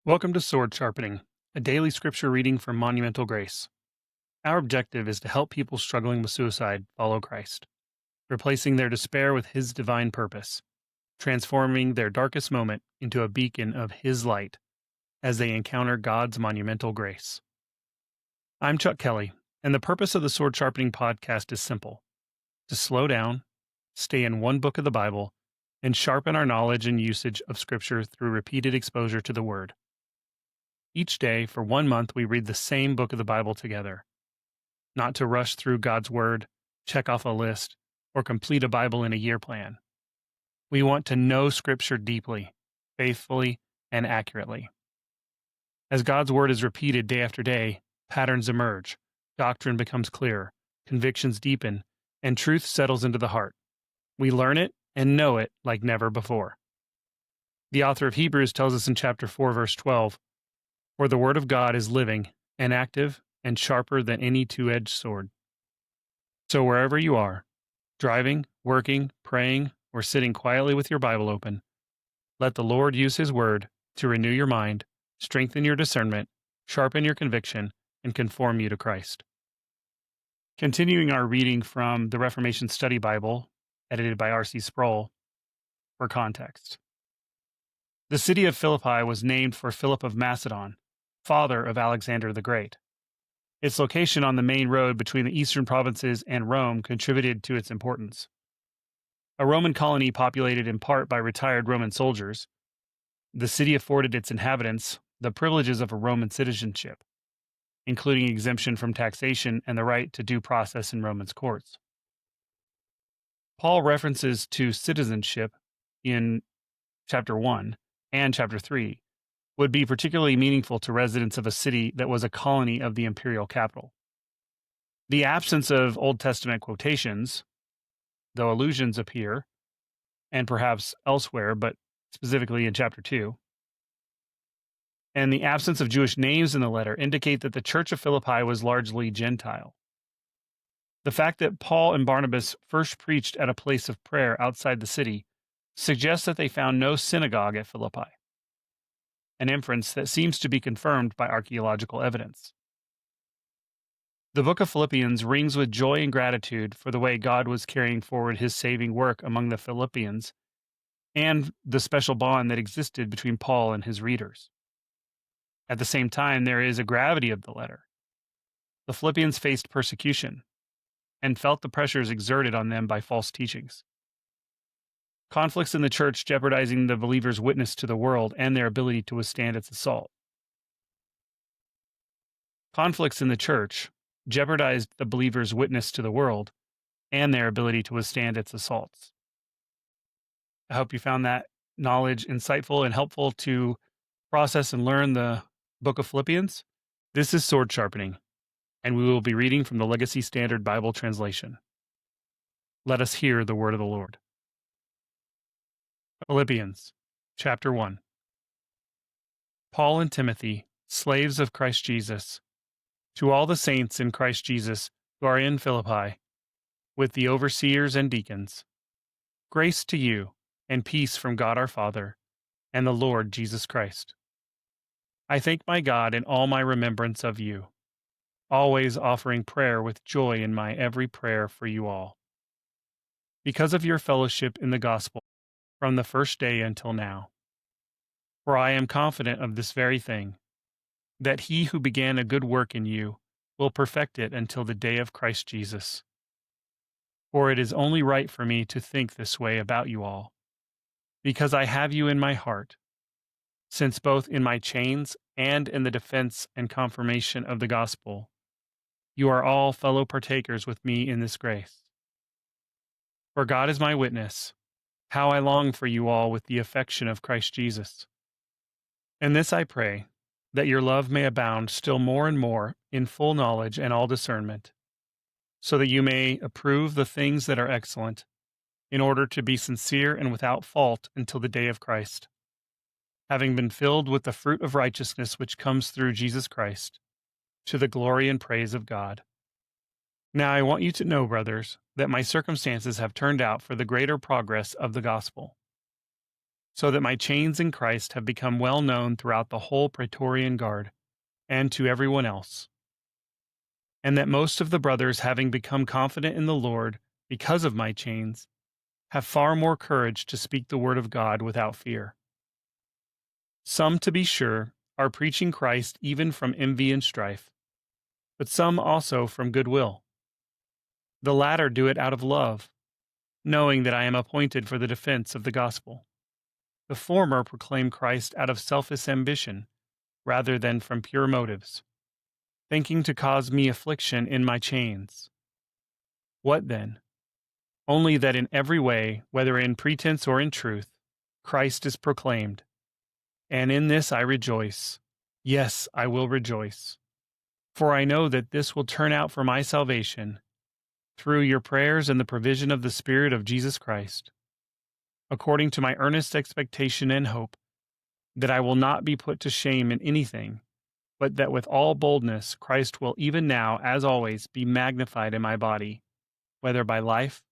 Welcome to Sword Sharpening, a daily scripture reading from Monumental Grace. Our objective is to help people struggling with suicide follow Christ, replacing their despair with His divine purpose, transforming their darkest moment into a beacon of His light as they encounter God's monumental grace. I'm Chuck Kelly, and the purpose of the Sword Sharpening podcast is simple: to slow down, stay in one book of the Bible, and sharpen our knowledge and usage of Scripture through repeated exposure to the Word. Each day, for 1 month, we read the same book of the Bible together, not to rush through God's Word, check off a list, or complete a Bible in a year plan. We want to know Scripture deeply, faithfully, and accurately. As God's Word is repeated day after day, patterns emerge, doctrine becomes clearer, convictions deepen, and truth settles into the heart. We learn it and know it like never before. The author of Hebrews tells us in chapter 4, verse 12, "For the word of God is living and active and sharper than any two-edged sword." So wherever you are, driving, working, praying, or sitting quietly with your Bible open, let the Lord use His word to renew your mind, strengthen your discernment, sharpen your conviction, and conform you to Christ. Continuing our reading from the Reformation Study Bible, edited by R.C. Sproul, for context. The city of Philippi was named for Philip of Macedon, father of Alexander the Great. Its location on the main road between the eastern provinces and Rome contributed to its importance. A Roman colony populated in part by retired Roman soldiers, the city afforded its inhabitants the privileges of a Roman citizenship, including exemption from taxation and the right to due process in Roman courts. Paul references to citizenship in chapter 1 and chapter 3 would be particularly meaningful to residents of a city that was a colony of the imperial capital. The absence of Old Testament quotations, though allusions appear, and perhaps elsewhere, but specifically in chapter 2, and the absence of Jewish names in the letter indicate that the church of Philippi was largely Gentile. The fact that Paul and Barnabas first preached at a place of prayer outside the city suggests that they found no synagogue at Philippi, an inference that seems to be confirmed by archaeological evidence. The book of Philippians rings with joy and gratitude for the way God was carrying forward His saving work among the Philippians and the special bond that existed between Paul and his readers. At the same time, there is a gravity of the letter. The Philippians faced persecution and felt the pressures exerted on them by false teachings. Conflicts in the church jeopardizing the believers' witness to the world and their ability to withstand its assault. Conflicts in the church jeopardized the believers' witness to the world and their ability to withstand its assaults. I hope you found that knowledge insightful and helpful to process and learn the book of Philippians. This is Sword Sharpening, and we will be reading from the Legacy Standard Bible translation. Let us hear the word of the Lord. Philippians, chapter 1. Paul and Timothy, slaves of Christ Jesus, to all the saints in Christ Jesus who are in Philippi, with the overseers and deacons, grace to you and peace from God our Father and the Lord Jesus Christ. I thank my God in all my remembrance of you, always offering prayer with joy in my every prayer for you all, because of your fellowship in the gospel from the first day until now. For I am confident of this very thing, that He who began a good work in you will perfect it until the day of Christ Jesus. For it is only right for me to think this way about you all, because I have you in my heart, since both in my chains and in the defense and confirmation of the gospel, you are all fellow partakers with me in this grace. For God is my witness, how I long for you all with the affection of Christ Jesus. And this I pray, that your love may abound still more and more in full knowledge and all discernment, so that you may approve the things that are excellent, in order to be sincere and without fault until the day of Christ, having been filled with the fruit of righteousness which comes through Jesus Christ, to the glory and praise of God. Now I want you to know, brothers, that my circumstances have turned out for the greater progress of the gospel. so that my chains in Christ have become well known throughout the whole Praetorian Guard, and to everyone else, and that most of the brothers, having become confident in the Lord because of my chains, have far more courage to speak the word of God without fear. Some, to be sure, are preaching Christ even from envy and strife, but some also from goodwill. The latter do it out of love, knowing that I am appointed for the defense of the gospel. The former proclaim Christ out of selfish ambition, rather than from pure motives, thinking to cause me affliction in my chains. What then? Only that in every way, whether in pretense or in truth, Christ is proclaimed. And in this I rejoice. Yes, I will rejoice. For I know that this will turn out for my salvation, through your prayers and the provision of the Spirit of Jesus Christ, according to my earnest expectation and hope, that I will not be put to shame in anything, but that with all boldness Christ will even now, as always, be magnified in my body, whether by life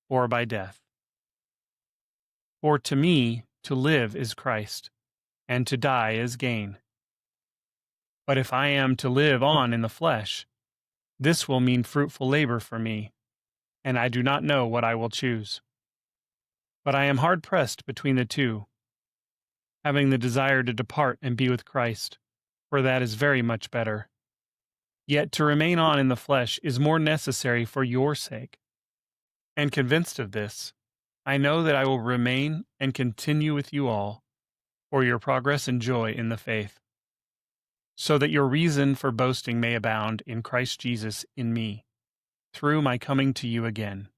or by death. For to me, to live is Christ, and to die is gain. But if I am to live on in the flesh, this will mean fruitful labor for me, and I do not know what I will choose. But I am hard pressed between the two, having the desire to depart and be with Christ, for that is very much better. Yet to remain on in the flesh is more necessary for your sake. And convinced of this, I know that I will remain and continue with you all, for your progress and joy in the faith, so that your reason for boasting may abound in Christ Jesus in me, through my coming to you again.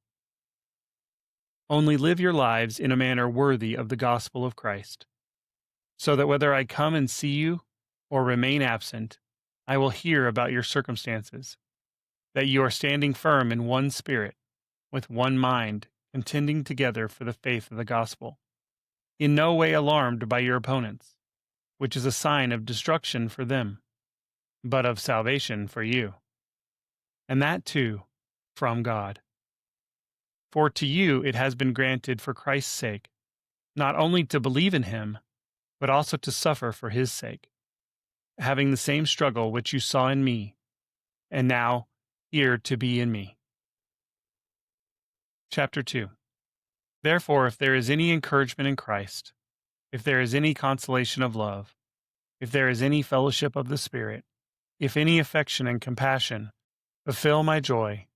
Only live your lives in a manner worthy of the gospel of Christ, so that whether I come and see you or remain absent, I will hear about your circumstances, that you are standing firm in one spirit, with one mind, contending together for the faith of the gospel, in no way alarmed by your opponents, which is a sign of destruction for them, but of salvation for you, and that too from God. For to you it has been granted for Christ's sake, not only to believe in him, but also to suffer for his sake, having the same struggle which you saw in me, and now here to be in me. Chapter 2. Therefore, if there is any encouragement in Christ, if there is any consolation of love, if there is any fellowship of the Spirit, if any affection and compassion, fulfill my joy,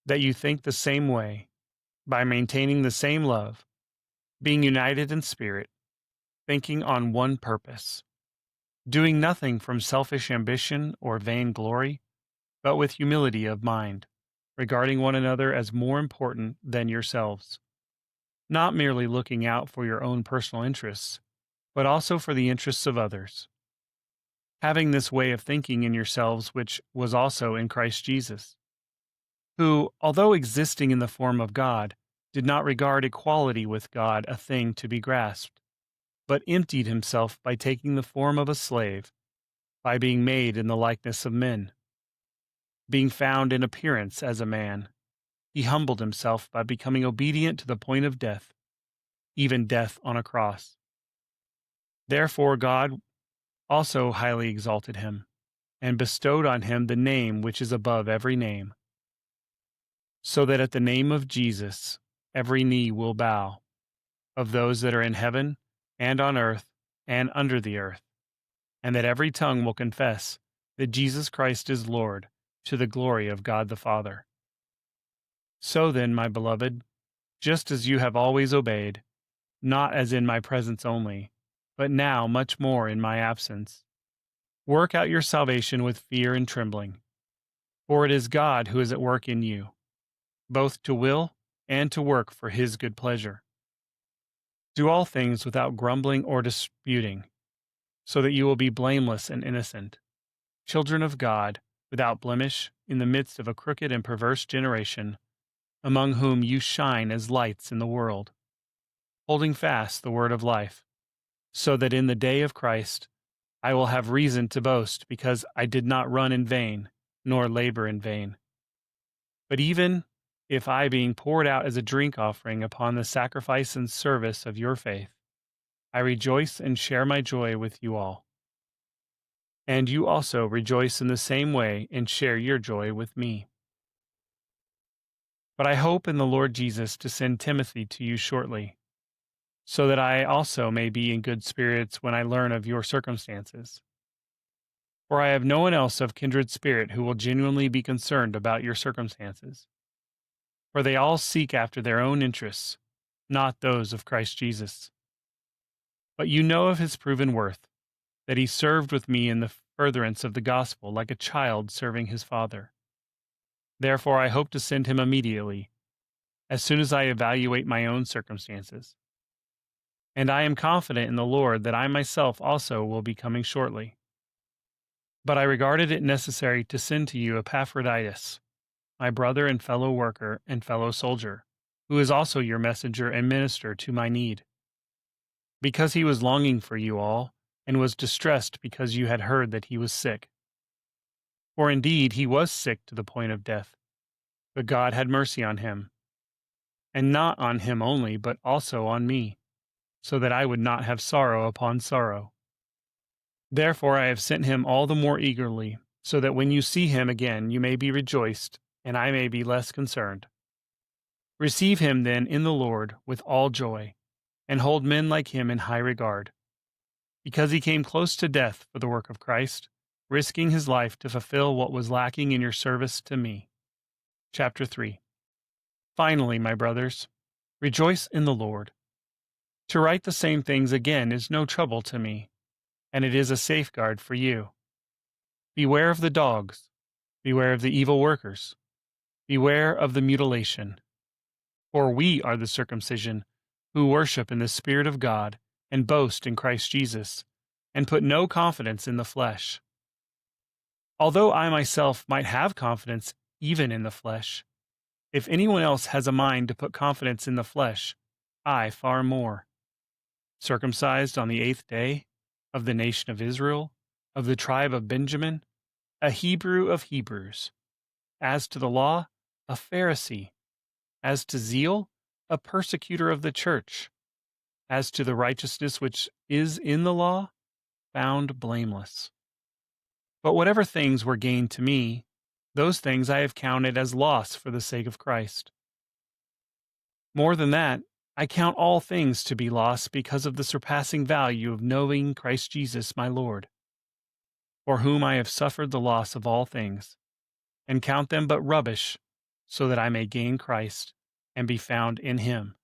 that you think the same way, by maintaining the same love, being united in spirit, thinking on one purpose, doing nothing from selfish ambition or vain glory, but with humility of mind, regarding one another as more important than yourselves, not merely looking out for your own personal interests, but also for the interests of others, having this way of thinking in yourselves which was also in Christ Jesus, who, although existing in the form of God, did not regard equality with God a thing to be grasped, but emptied himself by taking the form of a slave, by being made in the likeness of men. Being found in appearance as a man, he humbled himself by becoming obedient to the point of death, even death on a cross. Therefore God also highly exalted him, and bestowed on him the name which is above every name, so that at the name of Jesus every knee will bow, of those that are in heaven, and on earth, and under the earth, and that every tongue will confess that Jesus Christ is Lord, to the glory of God the Father. So then, my beloved, just as you have always obeyed, not as in my presence only, but now much more in my absence, work out your salvation with fear and trembling, for it is God who is at work in you, both to will and to work for his good pleasure. Do all things without grumbling or disputing, so that you will be blameless and innocent, children of God, without blemish, in the midst of a crooked and perverse generation, among whom you shine as lights in the world, holding fast the word of life, so that in the day of Christ I will have reason to boast, because I did not run in vain, nor labor in vain. But even if I, being poured out as a drink offering upon the sacrifice and service of your faith, I rejoice and share my joy with you all. And you also rejoice in the same way and share your joy with me. But I hope in the Lord Jesus to send Timothy to you shortly, so that I also may be in good spirits when I learn of your circumstances. For I have no one else of kindred spirit who will genuinely be concerned about your circumstances. For they all seek after their own interests, not those of Christ Jesus. But you know of his proven worth, that he served with me in the furtherance of the gospel like a child serving his father. Therefore I hope to send him immediately, as soon as I evaluate my own circumstances. And I am confident in the Lord that I myself also will be coming shortly. But I regarded it necessary to send to you Epaphroditus, my brother and fellow worker and fellow soldier, who is also your messenger and minister to my need, because he was longing for you all, and was distressed because you had heard that he was sick. For indeed he was sick to the point of death, but God had mercy on him, and not on him only, but also on me, so that I would not have sorrow upon sorrow. Therefore I have sent him all the more eagerly, so that when you see him again you may be rejoiced, and I may be less concerned. Receive him then in the Lord with all joy, and hold men like him in high regard, because he came close to death for the work of Christ, risking his life to fulfill what was lacking in your service to me. Chapter 3. Finally, my brothers, rejoice in the Lord. To write the same things again is no trouble to me, and it is a safeguard for you. Beware of the dogs, beware of the evil workers, beware of the mutilation. For we are the circumcision, who worship in the Spirit of God, and boast in Christ Jesus, and put no confidence in the flesh. Although I myself might have confidence even in the flesh, if anyone else has a mind to put confidence in the flesh, I far more. Circumcised on the 8th day, of the nation of Israel, of the tribe of Benjamin, a Hebrew of Hebrews. As to the law, a Pharisee. As to zeal, a persecutor of the church. As to the righteousness which is in the law, found blameless. But whatever things were gained to me, those things I have counted as loss for the sake of Christ. More than that, I count all things to be loss because of the surpassing value of knowing Christ Jesus my Lord, for whom I have suffered the loss of all things, and count them but rubbish, so that I may gain Christ, and be found in him,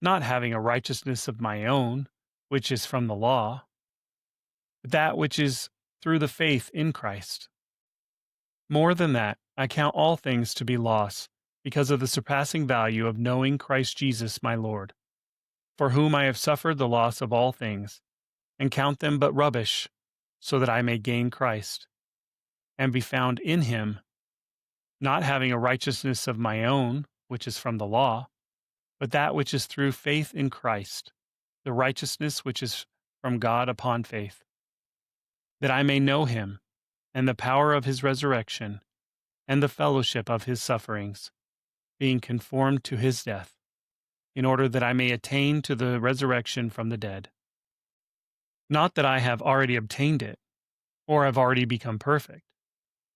not having a righteousness of my own, which is from the law, but that which is through the faith in Christ. More than that, I count all things to be loss, because of the surpassing value of knowing Christ Jesus my Lord, for whom I have suffered the loss of all things, and count them but rubbish, so that I may gain Christ, and be found in him, not having a righteousness of my own, which is from the law, but that which is through faith in Christ, the righteousness which is from God upon faith, that I may know him, and the power of his resurrection, and the fellowship of his sufferings, being conformed to his death, in order that I may attain to the resurrection from the dead. Not that I have already obtained it, or have already become perfect,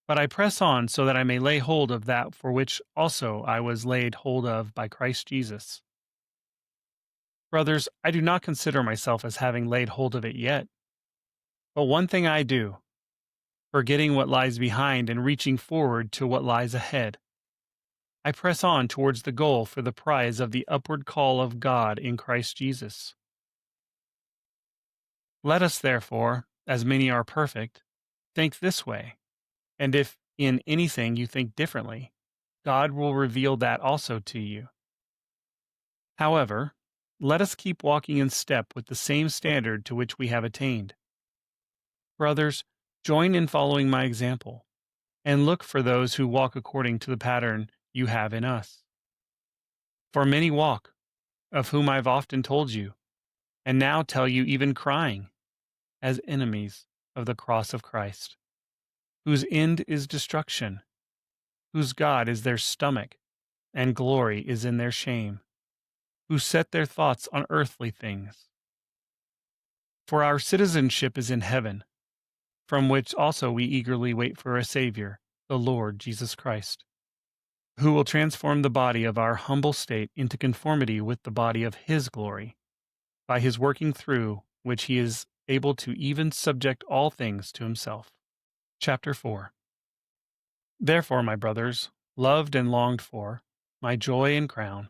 but I press on so that I may lay hold of that for which also I was laid hold of by Christ Jesus. Brothers, I do not consider myself as having laid hold of it yet, but one thing I do, forgetting what lies behind and reaching forward to what lies ahead. I press on towards the goal for the prize of the upward call of God in Christ Jesus. Let us therefore, as many are perfect, think this way, and if in anything you think differently, God will reveal that also to you. However, let us keep walking in step with the same standard to which we have attained. Brothers, join in following my example, and look for those who walk according to the pattern you have in us. For many walk, of whom I have often told you, and now tell you even crying, as enemies of the cross of Christ, whose end is destruction, whose God is their stomach, and glory is in their shame, who set their thoughts on earthly things. For our citizenship is in heaven, from which also we eagerly wait for a Savior, the Lord Jesus Christ, who will transform the body of our humble state into conformity with the body of His glory, by His working through which He is able to even subject all things to Himself. Chapter 4. Therefore, my brothers, loved and longed for, my joy and crown,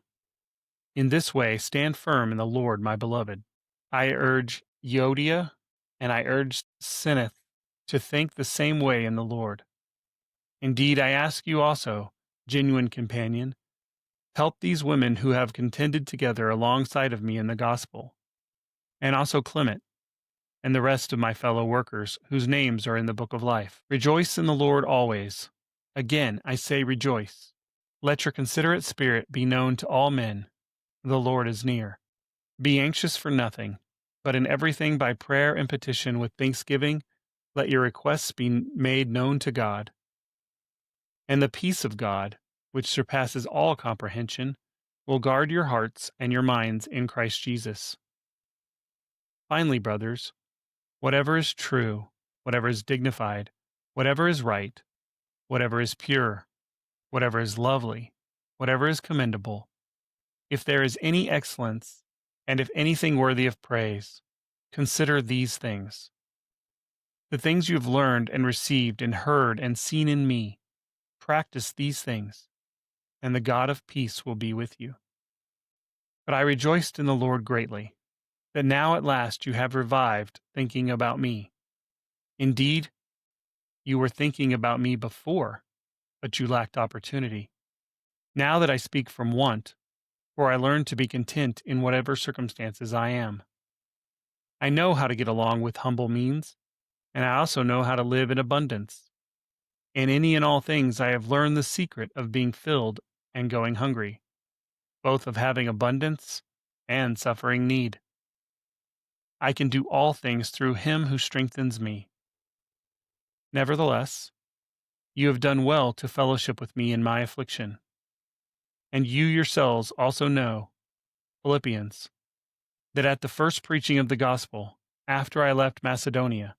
in this way stand firm in the Lord, my beloved. I urge Euodia and I urge Syneth to think the same way in the Lord. Indeed, I ask you also, genuine companion, help these women who have contended together alongside of me in the gospel, and also Clement, and the rest of my fellow workers, whose names are in the book of life. Rejoice in the Lord always. Again, I say rejoice. Let your considerate spirit be known to all men. The Lord is near. Be anxious for nothing, but in everything by prayer and petition with thanksgiving, let your requests be made known to God. And the peace of God, which surpasses all comprehension, will guard your hearts and your minds in Christ Jesus. Finally, brothers, whatever is true, whatever is dignified, whatever is right, whatever is pure, whatever is lovely, whatever is commendable, if there is any excellence, and if anything worthy of praise, consider these things. The things you have learned and received and heard and seen in me, practice these things, and the God of peace will be with you. But I rejoiced in the Lord greatly, that now at last you have revived thinking about me. Indeed, you were thinking about me before, but you lacked opportunity. Now that I speak from want, for I learned to be content in whatever circumstances I am. I know how to get along with humble means, and I also know how to live in abundance. In any and all things I have learned the secret of being filled and going hungry, both of having abundance and suffering need. I can do all things through Him who strengthens me. Nevertheless, you have done well to fellowship with me in my affliction. And you yourselves also know, Philippians, that at the first preaching of the gospel, after I left Macedonia,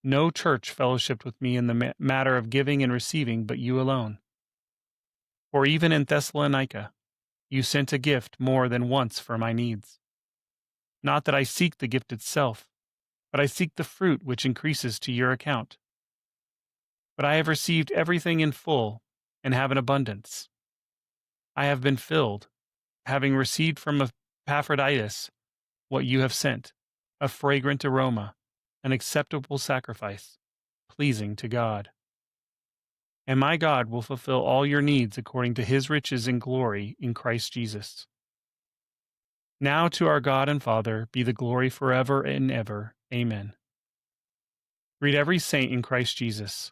no church fellowshipped with me in the matter of giving and receiving but you alone. For even in Thessalonica, you sent a gift more than once for my needs. Not that I seek the gift itself, but I seek the fruit which increases to your account. But I have received everything in full and have an abundance. I have been filled, having received from Epaphroditus what you have sent, a fragrant aroma, an acceptable sacrifice, pleasing to God. And my God will fulfill all your needs according to His riches in glory in Christ Jesus. Now to our God and Father be the glory forever and ever. Amen. Greet every saint in Christ Jesus.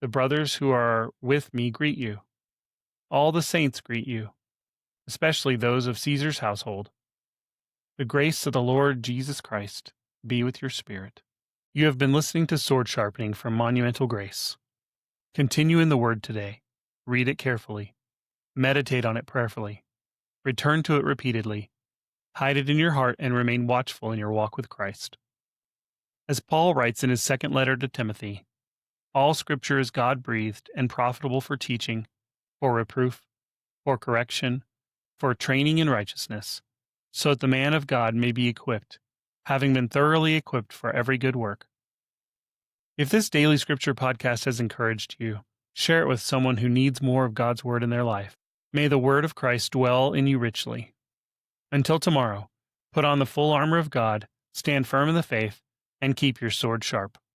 The brothers who are with me greet you. All the saints greet you, especially those of Caesar's household. The grace of the Lord Jesus Christ be with your spirit. You have been listening to Sword Sharpening from Monumental Grace. Continue in the Word today. Read it carefully. Meditate on it prayerfully. Return to it repeatedly. Hide it in your heart and remain watchful in your walk with Christ. As Paul writes in his second letter to Timothy, all Scripture is God-breathed and profitable for teaching, for reproof, for correction, for training in righteousness, so that the man of God may be equipped, having been thoroughly equipped for every good work. If this daily Scripture podcast has encouraged you, share it with someone who needs more of God's Word in their life. May the Word of Christ dwell in you richly. Until tomorrow, put on the full armor of God, stand firm in the faith, and keep your sword sharp.